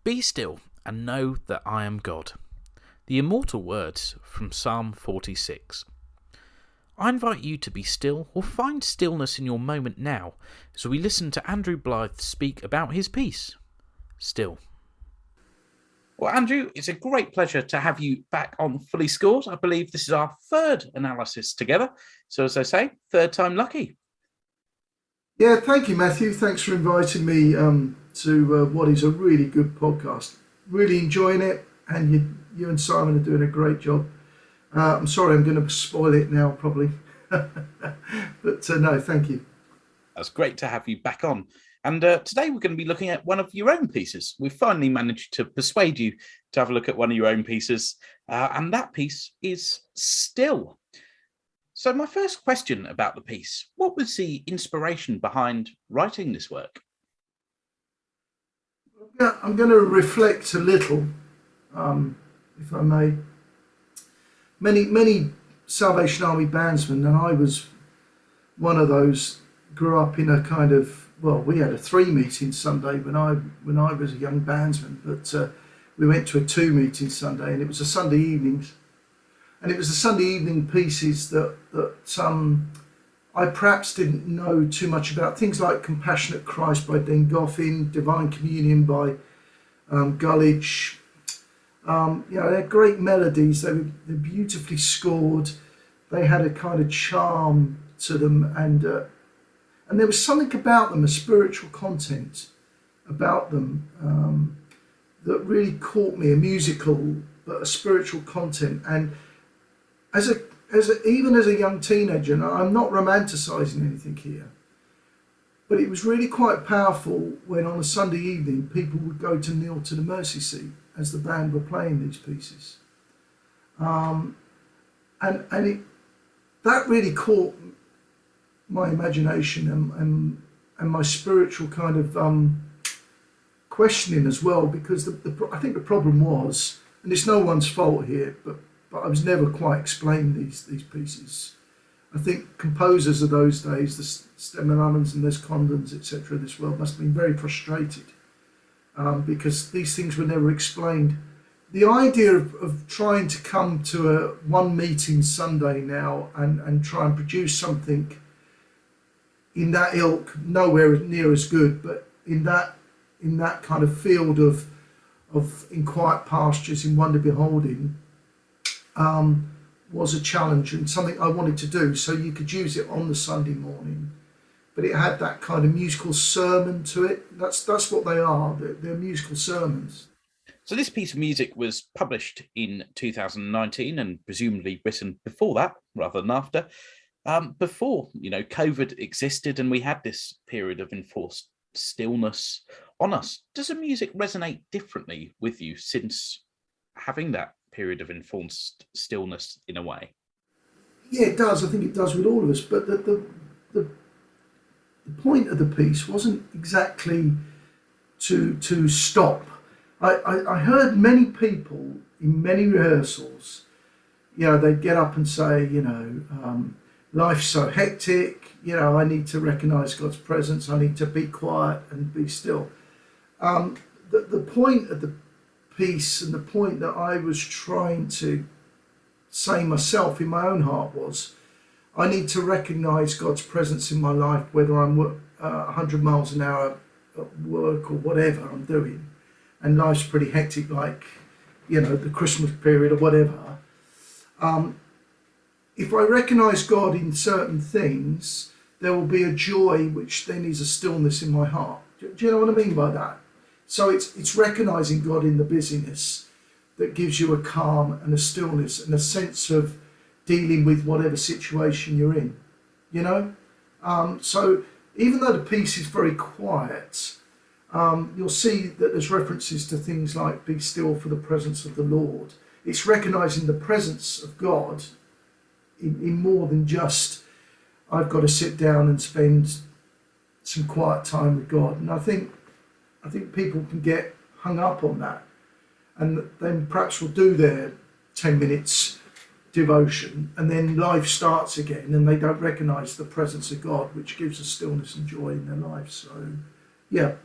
Be still and know that I am God. The immortal words from Psalm 46. I invite you to be still or find stillness in your moment now as we listen to Andrew Blyth speak about his piece, Still. Well, Andrew, it's a great pleasure to have you back on Fully Scored. I believe this is our third analysis together. So as I say, third time lucky. Yeah, thank you, Matthew. Thanks for inviting me to what is a really good podcast. Really enjoying it, and you and Simon are doing a great job. I'm sorry, I'm going to spoil it now, probably. But no, thank you. That's great to have you back on. And today we're going to be looking at one of your own pieces. We've finally managed to persuade you to have a look at one of your own pieces. And that piece is Still. So my first question about the piece, what was the inspiration behind writing this work? Yeah, I'm going to reflect a little, if I may. Many Salvation Army bandsmen, and I was one of those, grew up in a kind of, well, we had a 3-meeting Sunday when I was a young bandsman, but we went to a 2-meeting Sunday, and it was a Sunday evenings, and it was the Sunday evening pieces that I perhaps didn't know too much about. Things like Compassionate Christ by Dean Goffin, Divine Communion by Gulledge. They're great melodies. They're beautifully scored. They had a kind of charm to them, and there was something about them, a spiritual content about them that really caught me. A musical, but a spiritual content. And even as a young teenager, and I'm not romanticising anything here, but it was really quite powerful when on a Sunday evening people would go to kneel to the mercy seat as the band were playing these pieces, and that really caught my imagination and my spiritual kind of questioning as well, because I think the problem was, and it's no one's fault here, but I was never quite explained these pieces. I think composers of those days, the Stemmelannans and Les Condons, etc., of this world must have been very frustrated because these things were never explained. The idea of trying to come to a 1-meeting Sunday now and try and produce something in that ilk, nowhere near as good, but in that kind of field of In Quiet Pastures, in Wonder Beholding, was a challenge and something I wanted to do. So you could use it on the Sunday morning, but it had that kind of musical sermon to it. That's what they are. They're musical sermons. So this piece of music was published in 2019 and presumably written before that rather than after. Before, COVID existed and we had this period of enforced stillness on us. Does the music resonate differently with you since having that period of enforced stillness in a way? Yeah, it does. I think it does with all of us. But the point of the piece wasn't exactly to stop. I heard many people in many rehearsals, they'd get up and say, life's so hectic, I need to recognise God's presence, I need to be quiet and be still. The point of the piece and the point that I was trying to say myself in my own heart was, I need to recognise God's presence in my life, whether I'm 100 miles an hour at work or whatever I'm doing, and life's pretty hectic, like the Christmas period or whatever. If I recognise God in certain things, there will be a joy which then is a stillness in my heart. Do you know what I mean by that? So it's recognising God in the busyness that gives you a calm and a stillness and a sense of dealing with whatever situation you're in, So even though the piece is very quiet, you'll see that there's references to things like be still for the presence of the Lord. It's recognising the presence of God in more than just, I've got to sit down and spend some quiet time with God. And I think people can get hung up on that, and then perhaps will do their 10 minutes devotion, and then life starts again, and they don't recognise the presence of God, which gives a stillness and joy in their life. So, yeah.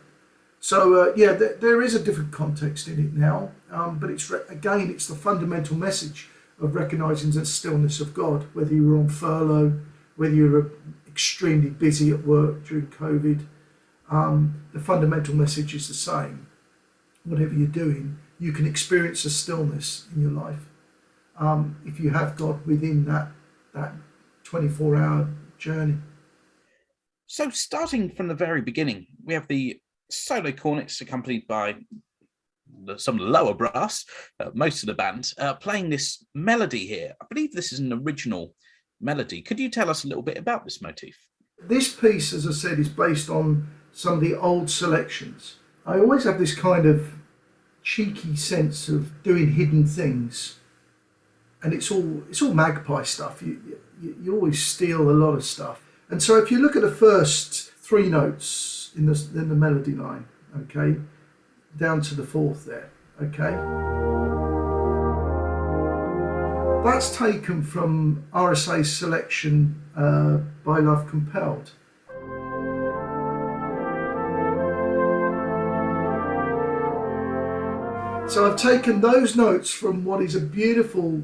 So there is a different context in it now, but again, it's the fundamental message of recognising the stillness of God, whether you were on furlough, whether you were extremely busy at work during COVID. The fundamental message is the same. Whatever you're doing, you can experience a stillness in your life if you have God within that 24-hour journey. So starting from the very beginning, we have the solo cornets accompanied by some of the lower brass, most of the band, playing this melody here. I believe this is an original melody. Could you tell us a little bit about this motif? This piece, as I said, is based on some of the old selections. I always have this kind of cheeky sense of doing hidden things, and it's all magpie stuff. You always steal a lot of stuff. And so if you look at the first three notes in the melody line, okay, down to the fourth there, okay, that's taken from RSA's selection by Love Compelled. So I've taken those notes from what is a beautiful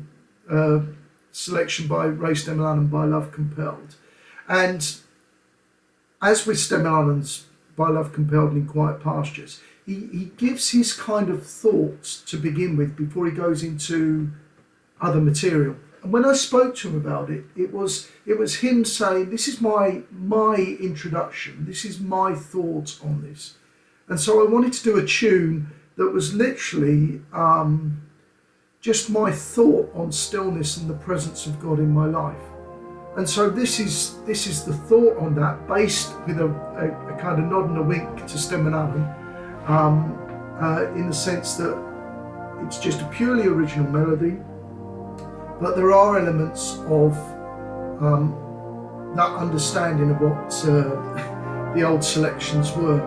selection by Ray Stemmelanden by Love Compelled. And as with Stemmelanden's by Love Compelled in Quiet Pastures, he gives his kind of thoughts to begin with before he goes into other material. And when I spoke to him about it, it was him saying, this is my introduction, this is my thoughts on this. And so I wanted to do a tune that was literally just my thought on stillness and the presence of God in my life. And so this is the thought on that, based with a kind of nod and a wink to Stemmelanden, in the sense that it's just a purely original melody, but there are elements of that understanding of what the old selections were.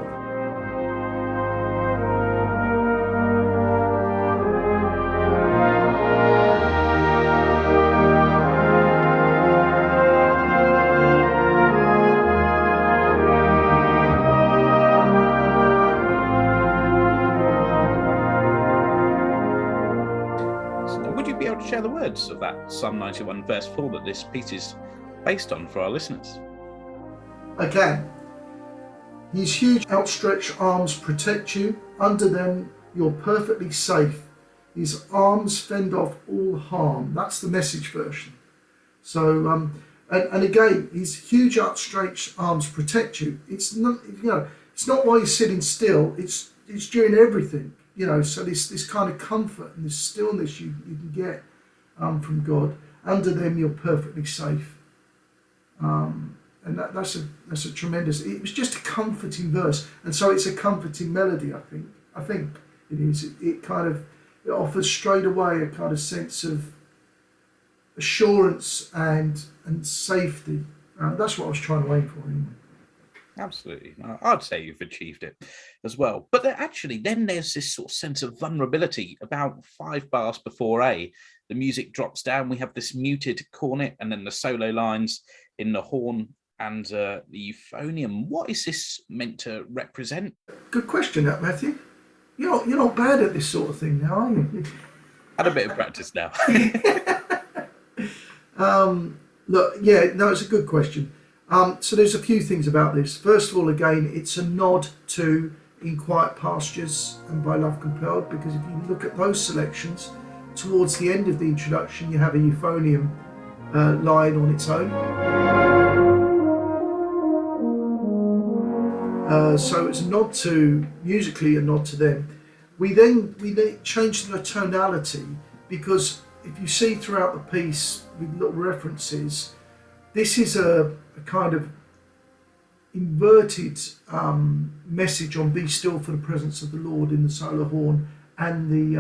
Share the words of that Psalm 91 verse 4 that this piece is based on for our listeners. I can. His huge outstretched arms protect you. Under them you're perfectly safe. His arms fend off all harm. That's the Message version. So and again, his huge outstretched arms protect you. It's not, it's not while you're sitting still, it's during everything. So this kind of comfort and this stillness you can get from God. Under them you're perfectly safe, and that's a tremendous. It was just a comforting verse, and so it's a comforting melody. I think it is. It offers straight away a kind of sense of assurance and safety. That's what I was trying to aim for anyway. Absolutely. I'd say you've achieved it as well. But then there's this sort of sense of vulnerability about 5 bars before A. The music drops down. We have this muted cornet and then the solo lines in the horn and the euphonium. What is this meant to represent? Good question, that, Matthew. You're not bad at this sort of thing now, are you? Had a bit of practice now. It's a good question. So there's a few things about this. First of all, again, it's a nod to In Quiet Pastures and By Love Compelled, because if you look at those selections, towards the end of the introduction, you have a euphonium line on its own. So it's a nod to, musically, a nod to them. We then change the tonality, because if you see throughout the piece with little references, this is a kind of inverted message on Be Still for the Presence of the Lord in the solo horn and the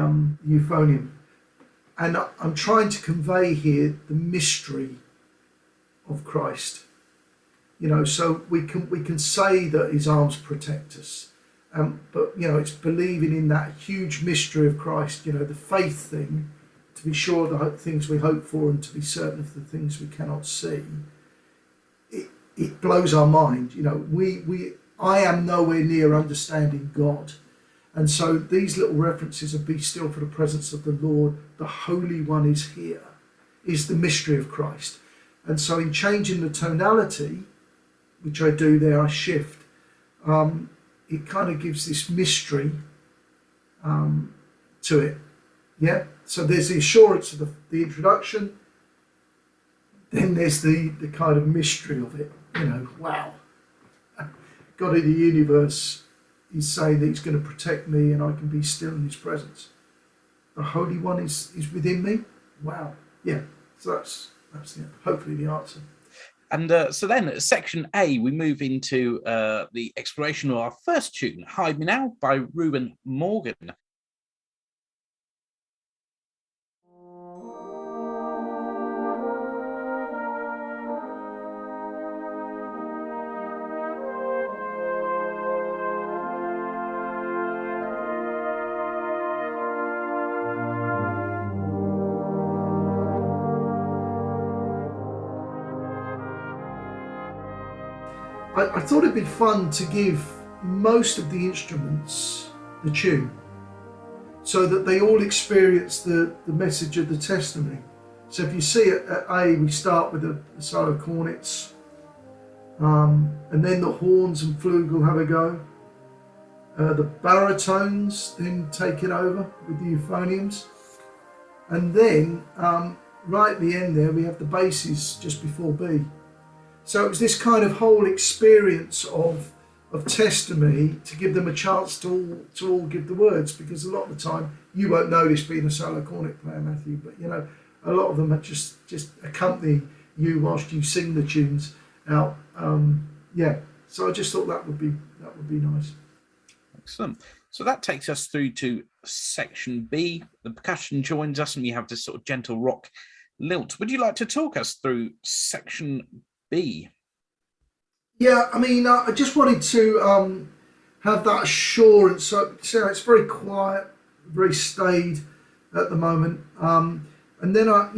euphonium. And I'm trying to convey here the mystery of Christ. So we can say that his arms protect us, but it's believing in that huge mystery of Christ. The faith thing, to be sure of the things we hope for and to be certain of the things we cannot see. It blows our mind. We I am nowhere near understanding God. And so these little references of be still for the presence of the Lord, the Holy One is here, is the mystery of Christ. And so in changing the tonality, which I do there, I shift, it kind of gives this mystery to it. Yeah. So there's the assurance of the introduction. Then there's the kind of mystery of it. You know, wow. God in the universe is saying that he's going to protect me and I can be still in his presence. The Holy One is within me. Wow. Yeah. So that's hopefully the answer. And so then at section A, we move into the exploration of our first tune, Hide Me Now by Reuben Morgan. I thought it'd be fun to give most of the instruments the tune so that they all experience the message of the testimony. So if you see it at A, we start with the solo cornets, and then the horns and flugel have a go. The baritones then take it over with the euphoniums. And then right at the end there, we have the basses just before B. So it was this kind of whole experience of testimony to give them a chance to all give the words, because a lot of the time, you won't know this being a solo cornet player, Matthew, but you know, a lot of them are just accompany you whilst you sing the tunes out. Yeah, so I just thought that would be nice. Excellent. So that takes us through to section B. The percussion joins us and we have this sort of gentle rock lilt. Would you like to talk us through section B? Yeah, I mean, I just wanted to have that assurance. So it's very quiet, very staid at the moment. And then I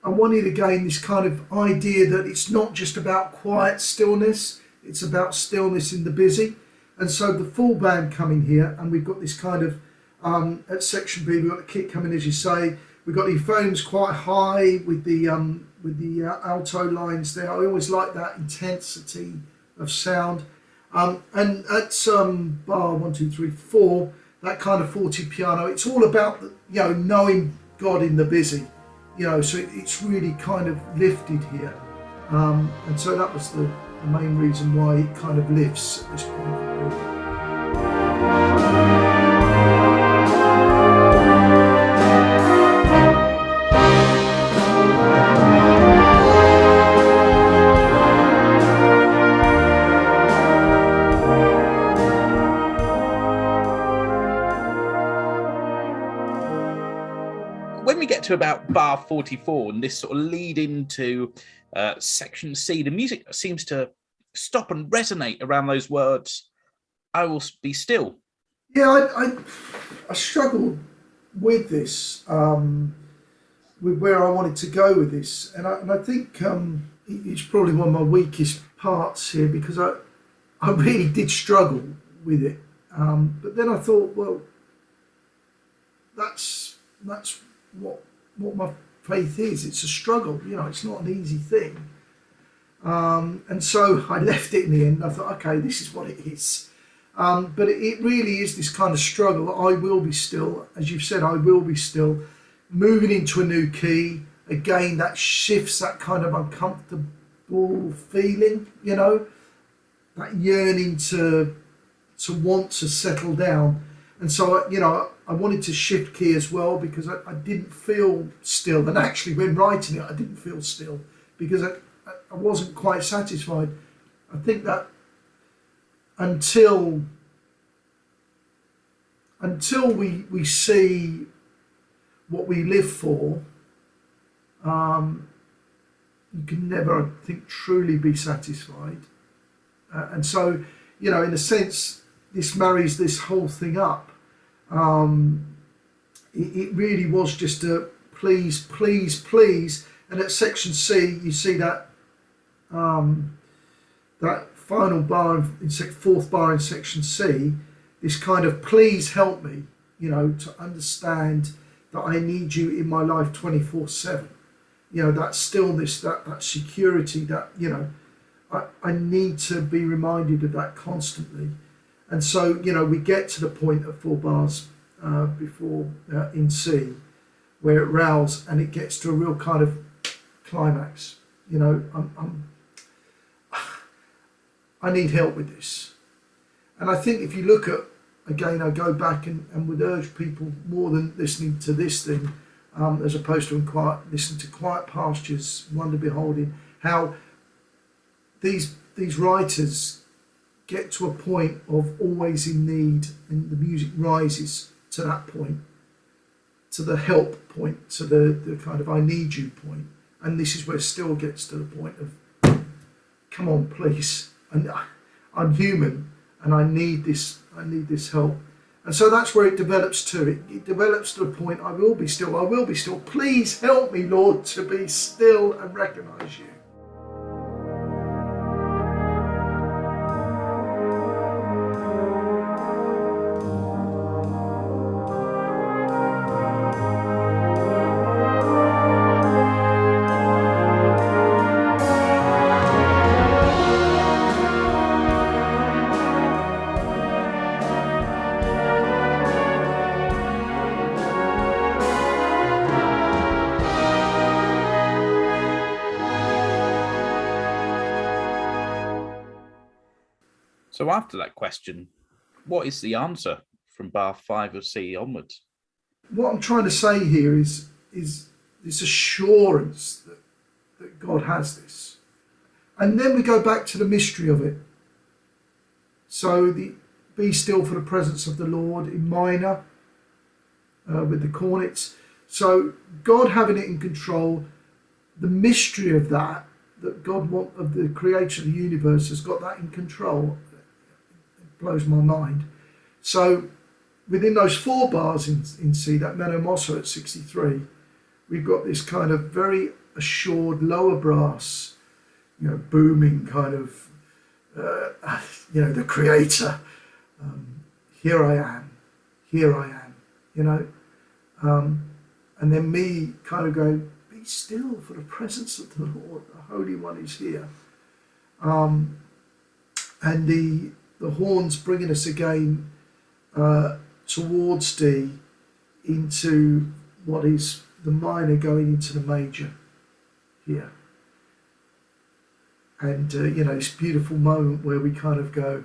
wanted again this kind of idea that it's not just about quiet stillness, it's about stillness in the busy. And so the full band coming here, and we've got this kind of, at section B, we've got the kit coming, as you say, we've got the phones quite high with the alto lines there. I always like that intensity of sound. And at bar 1, 2, 3, 4, that kind of forte piano, it's all about knowing God in the busy. So it's really kind of lifted here. And so that was the main reason why it kind of lifts at this point. When we get to about bar 44 and this sort of lead into section C, the music seems to stop and resonate around those words, I will be still. Yeah, I struggled with this, with where I wanted to go with this. And I think it's probably one of my weakest parts here, because I really did struggle with it. But then I thought, well, that's what my faith is. It's a struggle, it's not an easy thing. And so I left it in the end. I thought, okay, this is what it is. But it really is this kind of struggle. I will be still, as you've said, I will be still. Moving into a new key, again, that shifts that kind of uncomfortable feeling, that yearning to want to settle down. And so, I wanted to shift key as well, because I didn't feel still. And actually, when writing it, I didn't feel still, because I wasn't quite satisfied. I think that until we see what we live for, you can never, I think, truly be satisfied. And so, in a sense, this marries this whole thing up. It really was just a please, please, please. And at section C, you see that that final bar, fourth bar in section C, this kind of please help me, to understand that I need you in my life 24/7. That stillness, that security, that, I need to be reminded of that constantly. And so, we get to the point of 4 bars before in C, where it rows and it gets to a real kind of climax. I need help with this. And I think if you look at, again, I go back and would urge people more than listening to this thing, as opposed to listening to Quiet Pastures, Wonder Beholding, how these writers get to a point of always in need, and the music rises to that point, to the help point, to the kind of I need you point. And this is where Still gets to the point of, come on, please. And I'm human and I need this help. And so that's where it develops to. It develops to the point, I will be still, I will be still. Please help me, Lord, to be still and recognize you. So after that question, what is the answer from bar 5 of C onwards? What I'm trying to say here is this assurance that God has this. And then we go back to the mystery of it. So the be still for the presence of the Lord in minor, with the cornets. So God having it in control, the mystery of that God of the creator of the universe has got that in control. It blows my mind. So within those 4 bars in C, that Meno Mosso at 63, we've got this kind of very assured lower brass, booming kind of, the creator. Here I am, and then me kind of going, be still for the presence of the Lord, the Holy One is here. And the horns bringing us again towards D into what is the minor going into the major here. And, this beautiful moment where we kind of go,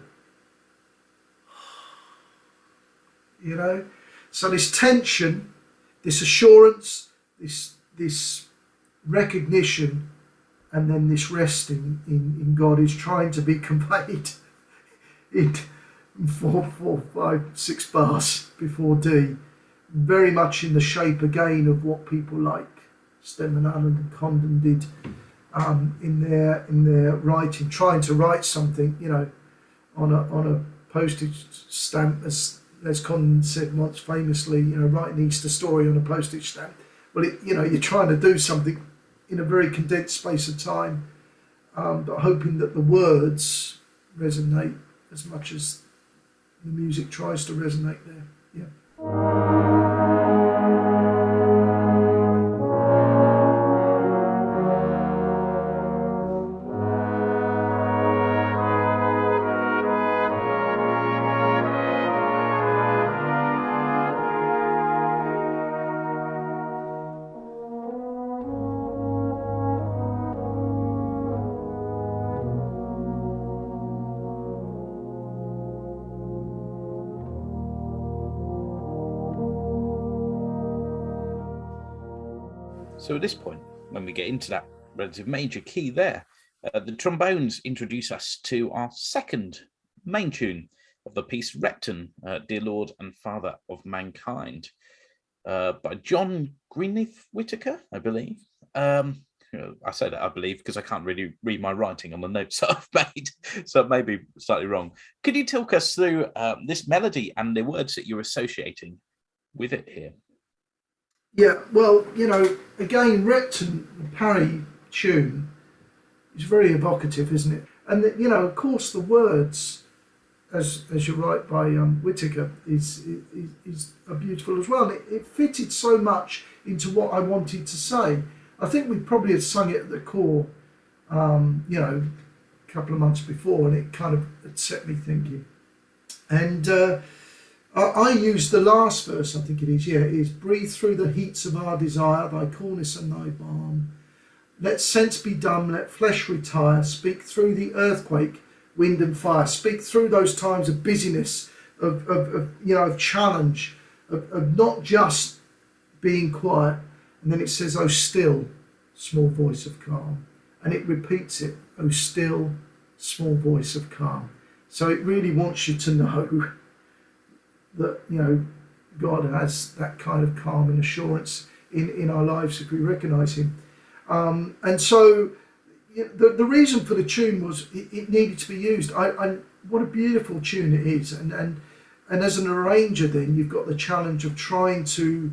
so this tension, this assurance, this recognition, and then this resting in God is trying to be conveyed in 4, 5, 6 bars before D, very much in the shape again of what people like Stedman Allen and Condon did in their writing, trying to write something, on a postage stamp, as Les Condon said once famously, write an Easter story on a postage stamp. Well, you're trying to do something in a very condensed space of time, but hoping that the words resonate as much as the music tries to resonate there. Yeah. So at this point, when we get into that relative major key there, the trombones introduce us to our second main tune of the piece, Repton, Dear Lord and Father of Mankind, by John Greenleaf Whitaker, I believe. I say that I believe because I can't really read my writing on the notes that I've made, so it may be slightly wrong. Could you talk us through this melody and the words that you're associating with it here? Yeah, well, again, Repton, the Parry tune, is very evocative, isn't it? And of course, the words, as you're right by Whitaker, is are beautiful as well. It fitted so much into what I wanted to say. I think we probably had sung it at the core, a couple of months before, and it kind of had set me thinking. And I used the last verse, I think it is, breathe through the heats of our desire, thy coolness and thy balm. Let sense be dumb, let flesh retire, speak through the earthquake, wind and fire. Speak through those times of busyness, of challenge, of not just being quiet. And then it says, oh still, small voice of calm. And it repeats it, oh still, small voice of calm. So it really wants you to know that, God has that kind of calm and assurance in our lives if we recognise him. And so the reason for the tune was it needed to be used. What a beautiful tune it is. And as an arranger then, you've got the challenge of trying to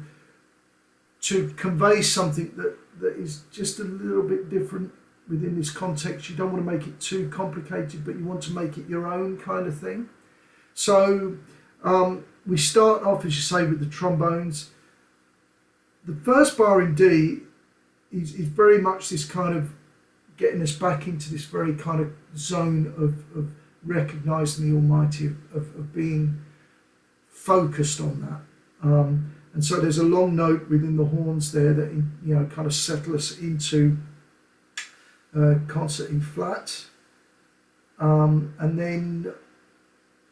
convey something that is just a little bit different within this context. You don't want to make it too complicated, but you want to make it your own kind of thing. So we start off, as you say, with the trombones. The first bar in D is very much this kind of getting us back into this very kind of zone of recognising the Almighty, of being focused on that. And so there's a long note within the horns there that kind of settle us into concert E flat, and then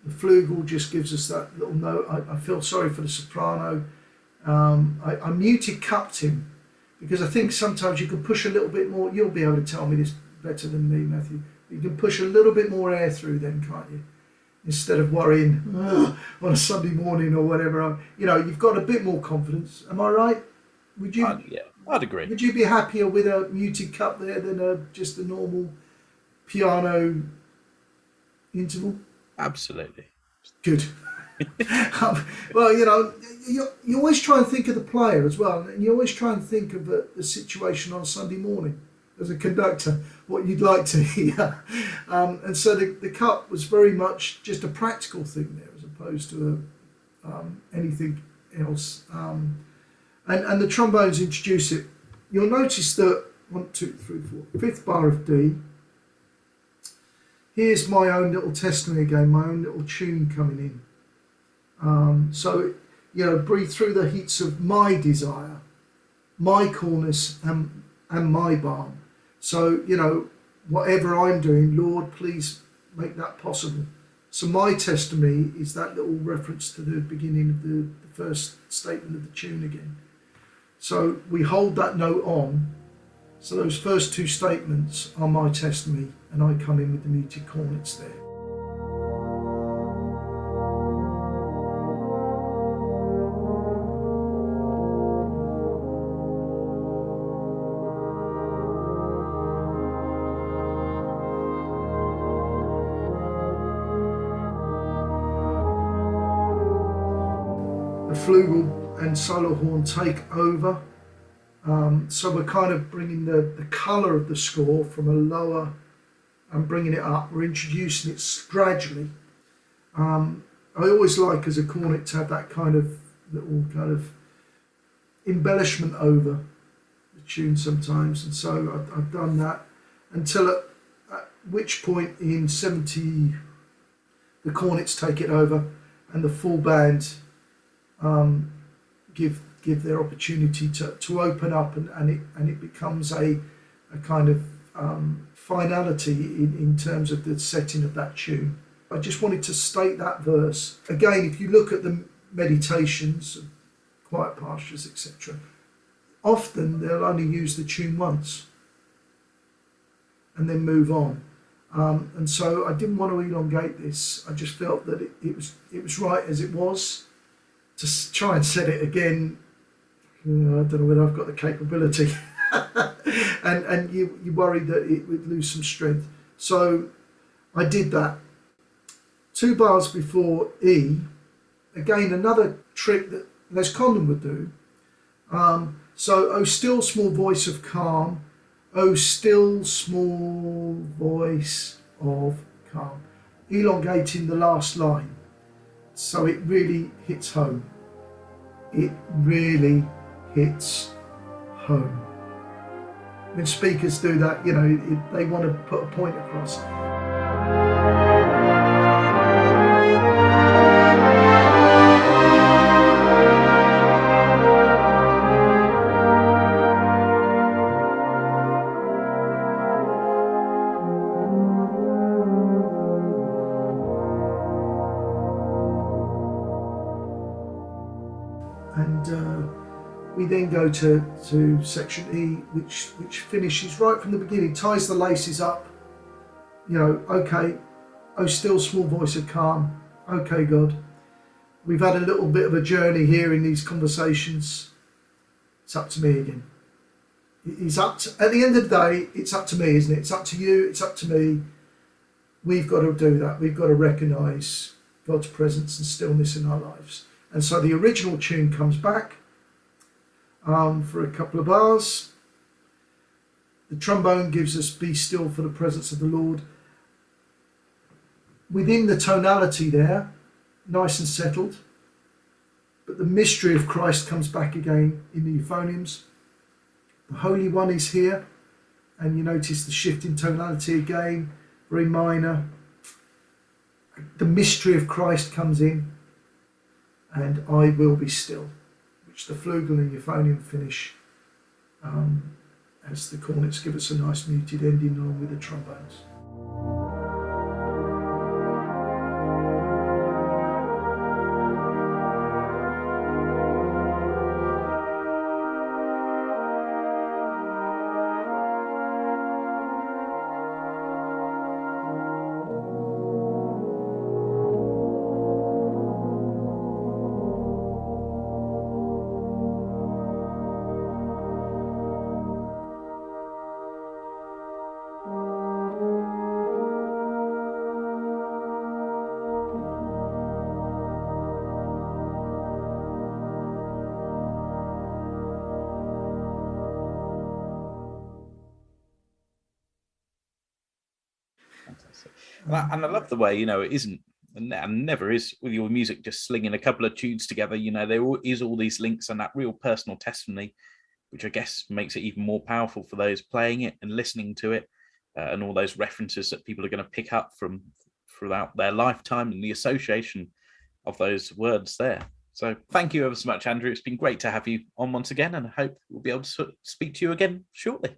the flugel just gives us that little note. I feel sorry for the soprano. I muted cupped him because I think sometimes you can push a little bit more. You'll be able to tell me this better than me, Matthew. You can push a little bit more air through then, can't you? Instead of worrying on a Sunday morning or whatever. You've got a bit more confidence. Am I right? Would you? Yeah, I'd agree. Would you be happier with a muted cup there than just a normal piano interval? Absolutely. Good. Well, you always try and think of the player as well, and you always try and think of the situation on a Sunday morning as a conductor, what you'd like to hear. And so the cup was very much just a practical thing there as opposed to anything else. And the trombones introduce it. You'll notice that 1, 2, 3, 4, fifth bar of D. Here's my own little testimony again, my own little tune coming in. So, breathe through the heats of my desire, my coolness and my balm. So, whatever I'm doing, Lord, please make that possible. So my testimony is that little reference to the beginning of the first statement of the tune again. So we hold that note on. So those first two statements are my testimony, and I come in with the muted cornets there. The flugel and solo horn take over. So we're kind of bringing the colour of the score from a lower and bringing it up. We're introducing it gradually. I always like as a cornet to have that kind of little kind of embellishment over the tune sometimes, and so I've done that until at which point in 70 the cornets take it over and the full band give their opportunity to open up, and it becomes a kind of finality in terms of the setting of that tune. I just wanted to state that verse. Again, if you look at the meditations, quiet pastures, etc., often they'll only use the tune once and then move on. And so I didn't want to elongate this. I just felt that it was right as it was. To try and set it again, I don't know whether I've got the capability. and you worried that it would lose some strength. So I did that. 2 bars before E, again another trick that Les Condon would do. So, oh still small voice of calm, oh still small voice of calm, elongating the last line so it really hits home. It really hits home. When speakers do that, they want to put a point across. And we then go to section E, which finishes right from the beginning, ties the laces up. Okay, oh still small voice of calm. Okay, God. We've had a little bit of a journey here in these conversations. It's up to me again. At the end of the day, it's up to me, isn't it? It's up to you, it's up to me. We've got to do that. We've got to recognise God's presence and stillness in our lives. And so the original tune comes back for a couple of bars. The trombone gives us "Be still for the presence of the Lord." Within the tonality there, nice and settled, but the mystery of Christ comes back again in the euphoniums. The Holy One is here, and you notice the shift in tonality again, very minor. The mystery of Christ comes in, and "I will be still," which the flugel and euphonium finish as the cornets give us a nice muted ending along with the trombones. Fantastic. And I love the way, it isn't and never is with your music just slinging a couple of tunes together. There is all these links and that real personal testimony, which I guess makes it even more powerful for those playing it and listening to it, and all those references that people are going to pick up from throughout their lifetime and the association of those words there. So thank you ever so much, Andrew. It's been great to have you on once again, and I hope we'll be able to speak to you again shortly.